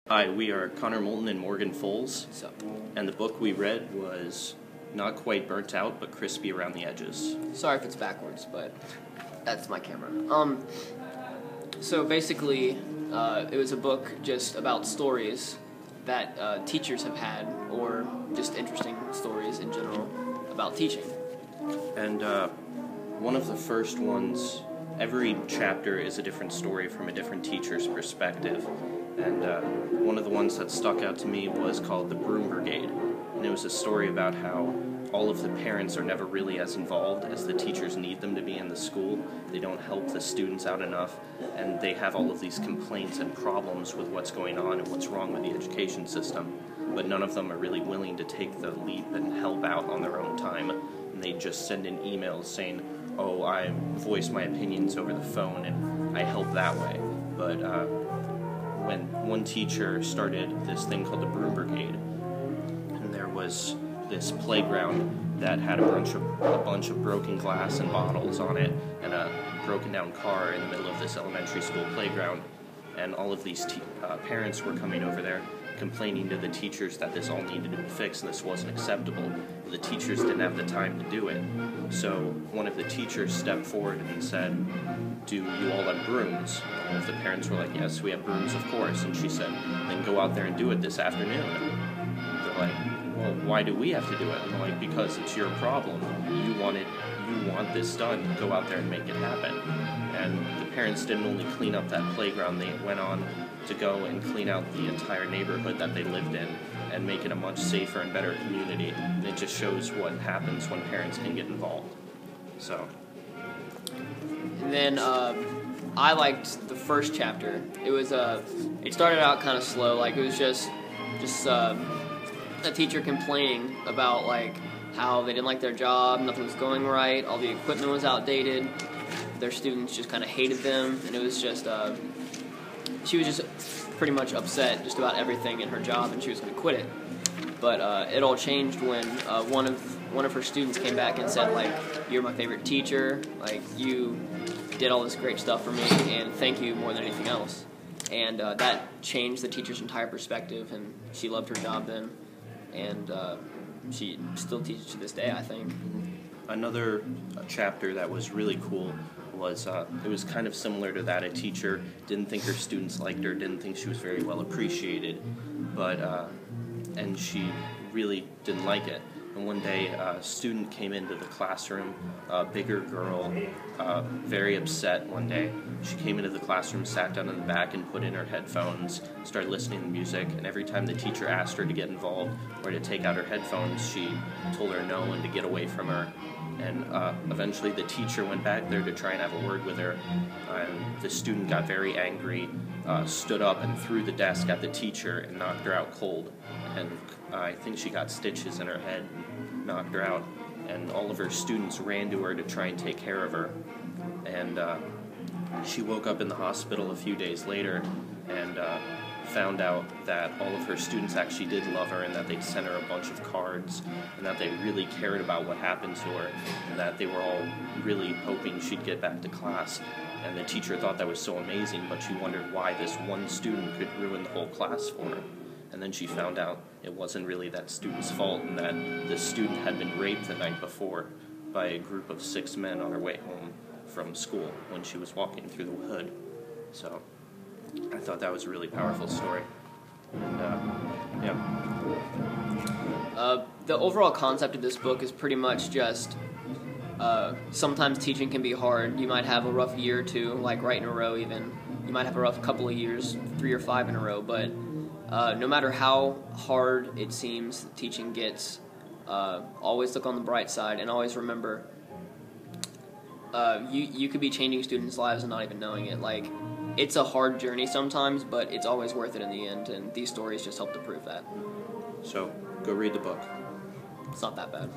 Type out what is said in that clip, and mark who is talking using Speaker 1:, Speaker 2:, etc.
Speaker 1: Hi, we are Connor Moulton and Morgan Folz,
Speaker 2: So,
Speaker 1: and the book we read was not quite burnt out, but crispy around the edges.
Speaker 2: sorry if it's backwards, but that's my camera. So basically, it was a book just about stories that teachers have had, or just interesting stories in general about teaching.
Speaker 1: And one of the first ones, every chapter is a different story from a different teacher's perspective. And one of the ones that stuck out to me was called The Broom Brigade. And it was a story about how all of the parents are never really as involved as the teachers need them to be in the school. They don't help the students out enough, and they have all of these complaints and problems with what's going on and what's wrong with the education system. But none of them are really willing to take the leap and help out on their own time. And they just send in emails saying, oh, I voice my opinions over the phone and I help that way. But when one teacher started this thing called the Broom Brigade, and there was this playground that had a bunch of broken glass and bottles on it, and a broken down car in the middle of this elementary school playground, and all of these parents were coming over there complaining to the teachers that this all needed to be fixed and this wasn't acceptable. The teachers didn't have the time to do it. So one of the teachers stepped forward and said, do you all have brooms? And all of the parents were like, yes, we have brooms, of course. And she said, then go out there and do it this afternoon. They're like, well, why do we have to do it? And they're like, because it's your problem. You want this done. Go out there and make it happen. And the parents didn't only clean up that playground, they went on to go and clean out the entire neighborhood that they lived in and make it a much safer and better community. And it just shows what happens when parents can get involved. So.
Speaker 2: And then I liked the first chapter. It was it started out kind of slow, like it was just a teacher complaining about like how they didn't like their job, nothing was going right, all the equipment was outdated, their students just kind of hated them, and it was just she was just pretty much upset just about everything in her job, and she was going to quit it. But it all changed when one of her students came back and said, like, you're my favorite teacher, like, you did all this great stuff for me, and thank you more than anything else. And that changed the teacher's entire perspective, and she loved her job then, and she still teaches to this day, I think.
Speaker 1: Another chapter that was really cool was, it was kind of similar to that. A teacher didn't think her students liked her, didn't think she was very well appreciated, but and she really didn't like it. And one day, a student came into the classroom, a bigger girl, very upset one day. She came into the classroom, sat down in the back and put in her headphones, started listening to music, and every time the teacher asked her to get involved or to take out her headphones, she told her no and to get away from her. And eventually the teacher went back there to try and have a word with her, and the student got very angry, stood up and threw the desk at the teacher and knocked her out cold. And I think she got stitches in her head and knocked her out. And all of her students ran to her to try and take care of her. And she woke up in the hospital a few days later and found out that all of her students actually did love her, and that they'd sent her a bunch of cards, and that they really cared about what happened to her, and that they were all really hoping she'd get back to class. And the teacher thought that was so amazing, but she wondered why this one student could ruin the whole class for her. And then she found out it wasn't really that student's fault, and that the student had been raped the night before by a group of 6 men on her way home from school when she was walking through the hood. So I thought that was a really powerful story. And, yeah.
Speaker 2: The overall concept of this book is pretty much just sometimes teaching can be hard. You might have a rough year or two, like right in a row even. You might have a rough couple of years, 3 or 5 in a row, but no matter how hard it seems teaching gets, always look on the bright side and always remember you could be changing students' lives and not even knowing it. Like, it's a hard journey sometimes, but it's always worth it in the end, and these stories just help to prove that.
Speaker 1: So, go read the book.
Speaker 2: It's not that bad.